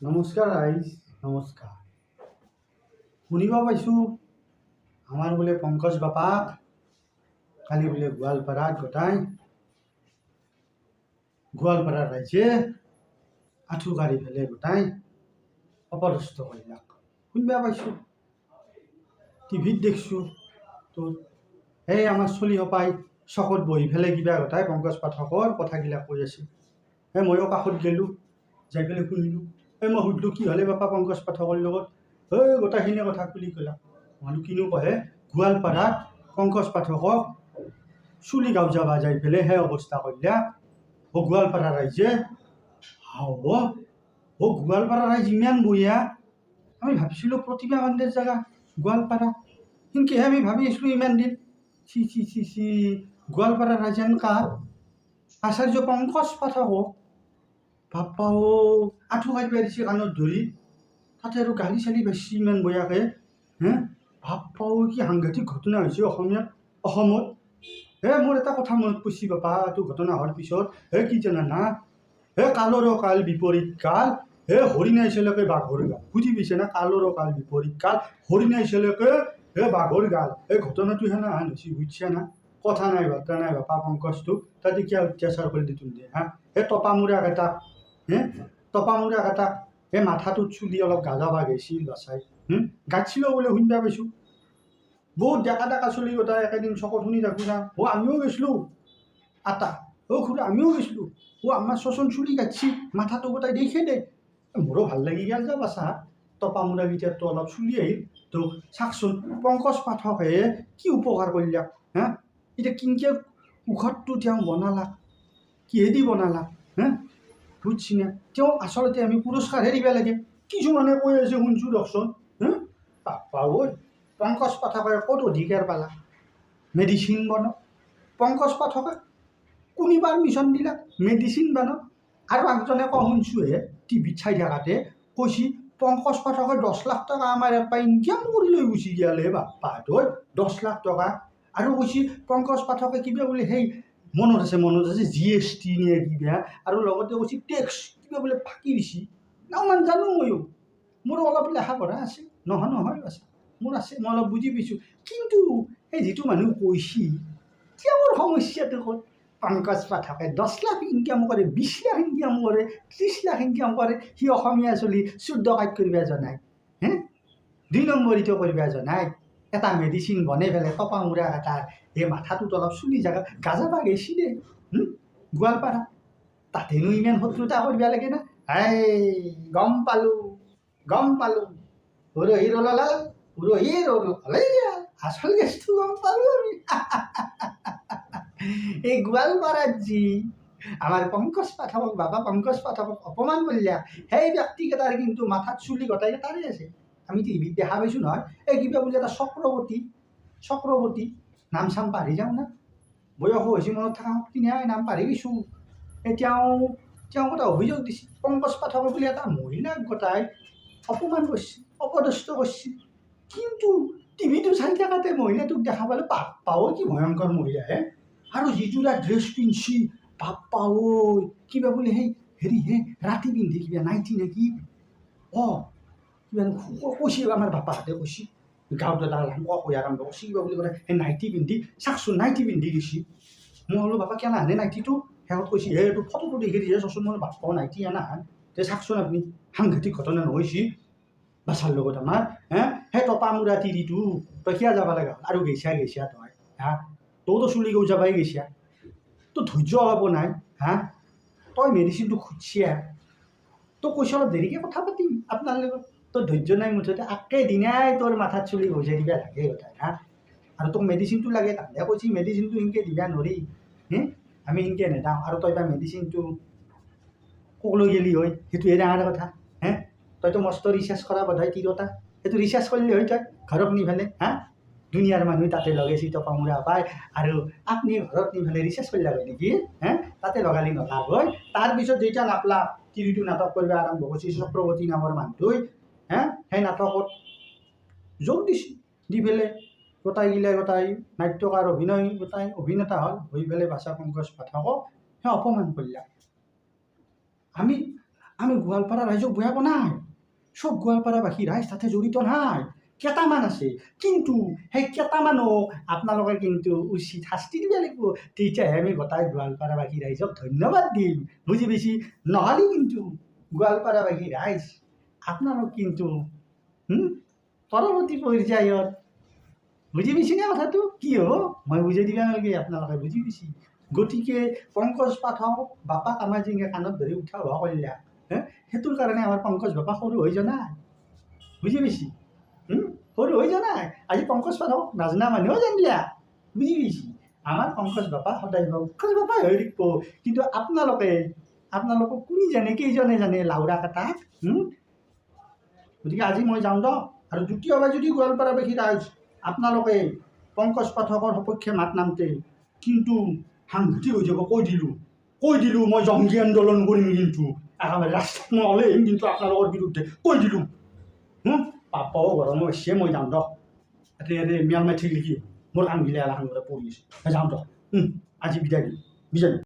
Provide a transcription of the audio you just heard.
নমস্কাৰ ৰাইজ, নমস্কাৰ। শুনিব পাইছোঁ আমাৰ বোলে পংকজ বাপাক কালি বোলে গোৱালপাৰাত গোৱালপাৰাৰ ৰাইজে আঁঠু কাঢ়ি ফেলে গোটাই অপদস্থ কৰিলাক। শুনিব পাইছোঁ, টিভিত দেখছোঁ। তো এই আমাৰ চলি সপাই চকত বহি ফেলে কিবা গোটাই পংকজ পাঠকৰ কথাগিলাক কৈ আছে। ময়ো কাষত গ'লোঁ, যাই পেলাই শুনিলোঁ। মই সুধিলোঁ কি হ'লে বাপা পংকজ পাঠকৰ লগত? গোটেইখিনি কথা খুলি ক'লা। মানুহ কিনো কহে গোৱালপাৰাত পংকজ পাঠকক চুলি গাউজাবা যাই পেলাই সেই অৱস্থা কৰিলা। গোৱালপাৰা ৰাইজে গোৱালপাৰা ৰাইজ ইমান বঢ়িয়া। আমি ভাবিছিলোঁ প্ৰতিভা পাণ্ডেৰ জেগা গোৱালপাৰা, সেনেকৈহে আমি ভাবি আছিলোঁ ইমান দিন। চি গোৱালপাৰা ৰাইজ এনেকা আচাৰ্য পংকজ পাঠকক বাপ্পা আঁঠু কাঢ়িব দিছে কাণত ধৰি, তাতে আৰু গালি চালি পাইছে ইমান বয়াকে। বাপ্পা কি সাংঘাতিক ঘটনা হৈছে অসমত। মোৰ এটা কথা মনত পৰিছে বাপা, এইটো ঘটনা হোৱাৰ পিছত কি জানা? কালৰো কাল বিপৰীত কাল, হৰিণাই চেলেকে বাঘৰ গাল। বুজি পাইছে না? কালৰো কাল বিপৰীত কাল, হৰিণাই চেলেকে বাঘৰ গাল। ঘটনাটো সেনাহান হৈছে, বুজিছা না? কথা নাই বাৰ্তা নাই বাপা পংকজটোক তাতে কিয় অত্যাচাৰ কৰি দিতোন দে। টপামূৰা কেইটাক মাথাটোত চুলি অলপ গাজাবা গৈছিল বাচাই গাঁঠিলো বোলে শুনিবা পাইছোঁ। বহুত ডেকা ডেকা চলি গোটাই একেদিন চকত শুনি থাকোঁ না। আমিও গৈছিলোঁ আটা, খুৰা আমিও গৈছিলোঁ। আমাৰ চচন চুলি গাঁঠছি, মাথাটো গোটাই দেখে দে। মোৰো ভাল লাগি গেল যা বাচা, টপামূৰা কেইটাৰতো অলপ চুলি আহিল। তো চাকচোন পংকজ পাঠকে কি উপকাৰ কৰিলাক। এতিয়া কিনকে মুখতটো তেওঁ বনালাক, কিহেদি বনালাক? বুজছি না? তেওঁ আচলতে আমি পুৰস্কাৰহে দিব লাগে। কিছুমানে কৈ আছে শুনছোঁ দকচোন। বাপ্পা পংকজ পাঠকে ক'ত অধিকাৰ পালা মেডিচিন বনাওক? পংকজ পাঠকে কোনে পাৰমিশ্যন দিলাক মেডিচিন বনাওক? আৰু একজনে শুনছোঁহে টিভিত চাই থাকাতে কৈছি পংকজ পাঠকে 10 লাখ টকা আমাৰ ইয়াৰ পৰা ইনকাম কৰি লৈ গুচি গেল। বাপ্পা 10 লাখ টকা। আৰু কৈছি পংকজ পাঠকে কিবা বোলে সেই মনত আছে GST নে কিবা, আৰু লগতে কৈছি টেক্স কিবা বোলে ফাঁকি দিছি। ইমান জানো ময়ো, মোৰো অলপ লেখা পঢ়া আছে। নহয় বাচা, মোৰ আছে, মই অলপ বুজি পাইছোঁ। কিন্তু সেই যিটো মানুহ কৈছি তেওঁৰ সমস্যাটো ক'ত? পংকজ পাঠকে 10 লাখ ইনকাম কৰে, 20 লাখ ইনকাম কৰে, 30 লাখ ইনকাম কৰে। সি অসমীয়া চলি 14 কাইট কৰিব জনায়, 2 নম্বৰীটো কৰিব জনায়। এটা মেডিচিন বনাই পেলাই টপামূৰা এটাৰ মাথাটোত অলপ চুলি জেগা গাজাবা গৈছি দে গোৱালপাৰা, তাতেনো ইমান শত্ৰুতা কৰিব লাগে না? গম পালোঁ আচল কেছটো গম পালোঁ আমি। এই গোৱালপাৰাত যি আমাৰ পংকজ পাঠকক বাবা পংকজ পাঠকক অপমান কৰিলা, সেই ব্যক্তিকেইটাৰ কিন্তু মাথাত চুলি গোটাই তাৰে আছে। আমি টিভিত দেখা পাইছোঁ নহয়। কিবা বোলে এটা চক্ৰৱৰ্তী নাম চাম পাহৰি যাওঁ না, বয়স হৈছে মনত থকা শক্তি নাই, নাম পাহৰি গৈছোঁ। তেওঁ এটা অভিযোগ দিছে পংকজ পাঠকে বুলি এটা মহিলাক গোটাই অপমান কৰিছে, অপদস্থ কৰিছে। কিন্তু টিভিটো চাই থাকাতে মহিলাটোক দেখা পালে বাপ্পা কি ভয়ংকৰ মহিলাহে। আৰু যিযোৰা ড্ৰেছ পিন্ধছি বাপ্পা কিবা বোলে সেই ৰাতি পিন্ধি কিবা নাইটি নেকি? কিবা কৈছে আমাৰ বাপাহঁতে কৈছে, গাঁৱত এটা কৈ আৰম্ভ কৰিছে কিবা বুলি ক'লে সেই নাইটি পিন্ধি চাকচোন নাইটি পিন্ধি গৈছি। মই বোলো বাপা কেনা আনে নাইটিটো? শেষত কৈছে এইটো ফটোটো দেখি দিছে চচোন। মই বাপ্পাও নাইটি আনা চাকচোন আপুনি, সাংঘাতিক ঘটনা নহৈছি বাছাৰ লগত আমাৰ। সেই টপামূৰা তিৰিটো তই কিয় যাব লগা হ'ল? আৰু গৈছা তই তইতো চুলি গৌ যাবাই গৈছা, তোৰ ধৈৰ্য অলপো নাই। তই মেডিচিনটো খুজিছা, তই কৈছ অলপ দেৰিকৈ কথা পাতিম আপোনাৰ লগত। তোৰ ধৈৰ্য নাই মুঠতে একেদিনাই তোৰ মাথাত চুলি গজাই দিবা লাগে গোটাই। আৰু তোক মেডিচিনটো লাগে, তাহাঁতে কৈছে মেডিচিনটো সেনেকৈ দিবা নোৱাৰি, আমি সেনেকৈ নেদাওঁ। আৰু তই বা মেডিচিনটো ক'লৈ গেলি হয় সেইটোহে ডাঙৰ কথা। তইতো মস্ত ৰিচাৰ্জ কৰা বোধহয় তিৰোতা, সেইটো ৰিচাৰ্জ কৰিলে হয় তই ঘৰত নি ফেলে। দুনিয়াৰ মানুহ তাতে লগাইছি টপামূৰা পায়, আৰু আপুনি ঘৰত নি ফেলে ৰিচাৰ্জ কৰিলে হয় নেকি? তাতে লগালি নলাগ হয়। তাৰপিছত যেতিয়া নাপলা তিৰিটো নাটক কৰিব আৰম্ভ কৰিছে চক্ৰৱৰ্তী নামৰ মানুহটোৱে, সেই নাটকত যোগ দিছে, দি পেলাই গোটাই নাট্যকাৰ অভিনেতা হ'ল, হৈ পেলাই বাছা পংকজ পাঠকক সেই অপমান কৰিলাক। আমি আমি গোৱালপাৰা ৰাইজক বেয়া বনাই সব গোৱালপাৰাবাসী ৰাইজ তাতে জড়িত নাই কেইটামান আছে কিন্তু সেই কেইটামানক আপোনালোকে কিন্তু উচিত শাস্তি দিব লাগিব তেতিয়াহে আমি গোটাই গোৱালপাৰাবাসী ৰাইজক ধন্যবাদ দিম বুজি পাইছি নহ'লে কিন্তু গোৱালপাৰাবাসী ৰাইজ আপোনালোক কিন্তু পৰৱৰ্তী পৰ্যায়ত বুজি পাইছেনে কথাটো কি হ'ব মই বুজাই দিব নালাগে আপোনালোকে বুজি পাইছে গতিকে পংকজ পাঠক বাপাক আমাৰ যি কাণত ধৰি উঠা হোৱা কৰিলা সেইটোৰ কাৰণে আমাৰ পংকজ বাপা সৰু হৈ যোৱা নাই বুজি পাইছি সৰু হৈ যোৱা নাই আজি পংকজ পাঠক নাজনা মানুহেও জানিলা বুজি পাইছি আমাৰ পংকজ বাপা সদায় পংকজ বাপাই হৈ থাকিব কিন্তু আপোনালোকক কোনে জানে কেইজনে জানে লাউৰা কাটাক গতিকে আজি মই যাওঁ দিয়ক আৰু দ্বিতীয়বাৰ যদি গোৱালপাৰাবাসী ৰাইজ আপোনালোকে পংকজ পাঠকৰ সপক্ষে মাত নামতে কিন্তু সাংঘাতিক হৈ যাব কৈ দিলোঁ মই জংগী আন্দোলন কৰিম কিন্তু একেবাৰে ৰাস্তাত মই ওলাই আহিম কিন্তু আপোনালোকৰ বিৰুদ্ধে কৈ দিলোঁ পাপাও গৰম হৈছে মই যাওঁ দিয়ক ইয়াতে ম্যাল মাঠি লিখি মোৰ কামগিলা এলাখান পৰি আছে যাওঁ দিয়ক আজি বিদায় দিম